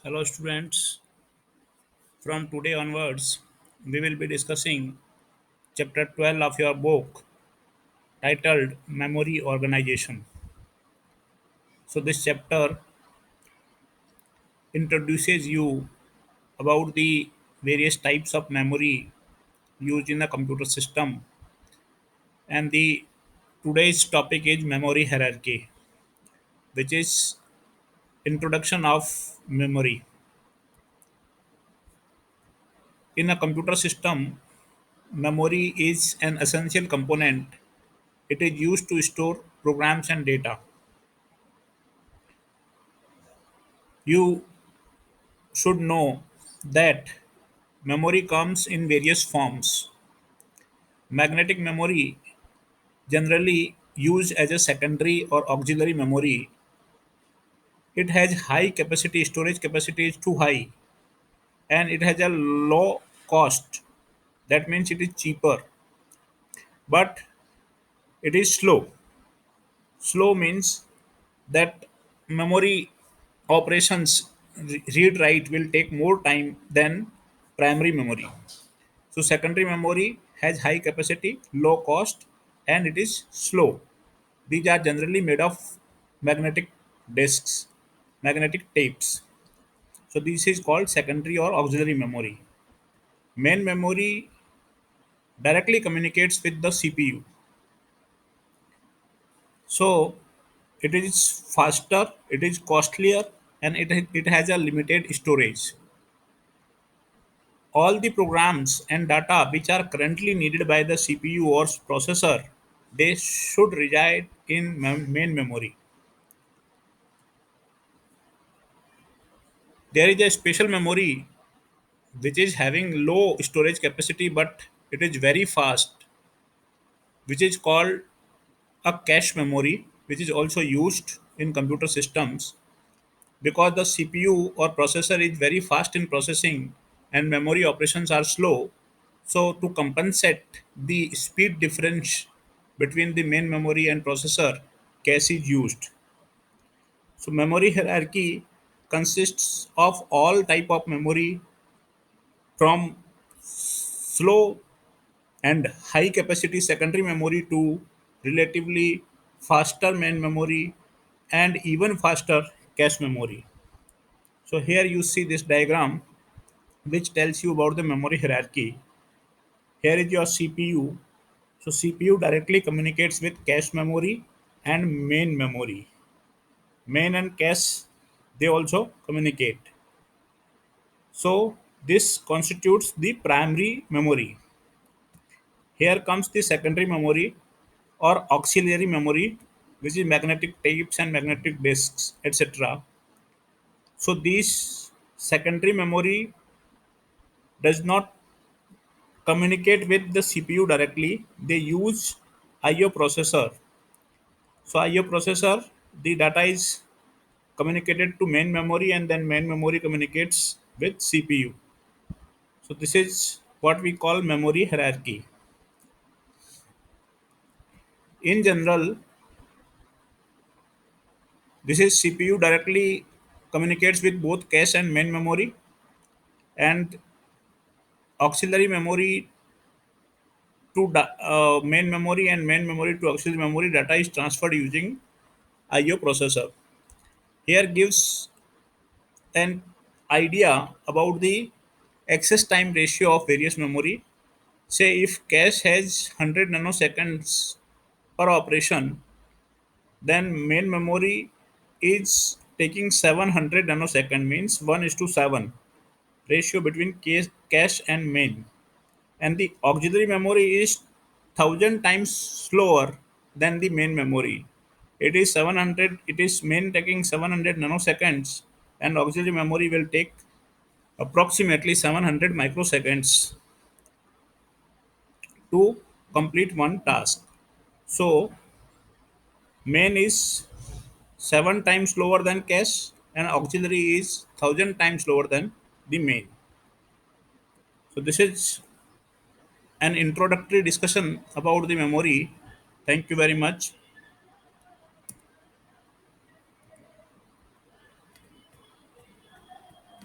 Hello, students. From today onwards, we will be discussing chapter 12 of your book titled Memory Organization. So, this chapter introduces you about the various types of memory used in a computer system, and the today's topic is memory hierarchy, which is introduction of memory. In a computer system, memory is an essential component. It is used to store programs and data. You should know that memory comes in various forms. Magnetic memory, generally used as a secondary or auxiliary memory, it has high capacity, storage capacity is too high, and it has a low cost. That means it is cheaper, but it is slow. Slow means that memory operations read write will take more time than primary memory. So secondary memory has high capacity, low cost, and it is slow. These are generally made of magnetic disks, magnetic tapes. So this is called secondary or auxiliary memory. Main memory directly communicates with the CPU. So it is faster, it is costlier, and it has a limited storage. All the programs and data which are currently needed by the CPU or processor, they should reside in main memory. There is a special memory which is having low storage capacity but it is very fast, which is called a cache memory, which is also used in computer systems because the CPU or processor is very fast in processing and memory operations are slow. So, to compensate the speed difference between the main memory and processor, cache is used. So, memory hierarchy consists of all type of memory from slow and high capacity secondary memory to relatively faster main memory and even faster cache memory. So here you see this diagram which tells you about the memory hierarchy. Here is your CPU. So CPU directly communicates with cache memory and main memory. Main and cache, they also communicate. So this constitutes the primary memory. Here comes the secondary memory or auxiliary memory, which is magnetic tapes and magnetic disks, etc. So these secondary memory does not communicate with the CPU directly. They use IO processor. So IO processor, the data is communicated to main memory and then main memory communicates with CPU. So this is what we call memory hierarchy. In general, this is CPU directly communicates with both cache and main memory, and auxiliary memory to main memory and main memory to auxiliary memory data is transferred using IO processor. Here gives an idea about the access time ratio of various memory. Say if cache has 100 nanoseconds per operation, then main memory is taking 700 nanosecond, means 1 is to 7 ratio between cache and main. And the auxiliary memory is 1000 times slower than the main memory. It is 700, it is main taking 700 nanoseconds, and auxiliary memory will take approximately 700 microseconds to complete one task. So, main is 7 times slower than cache, and auxiliary is 1000 times slower than the main. So, this is an introductory discussion about the memory. Thank you very much.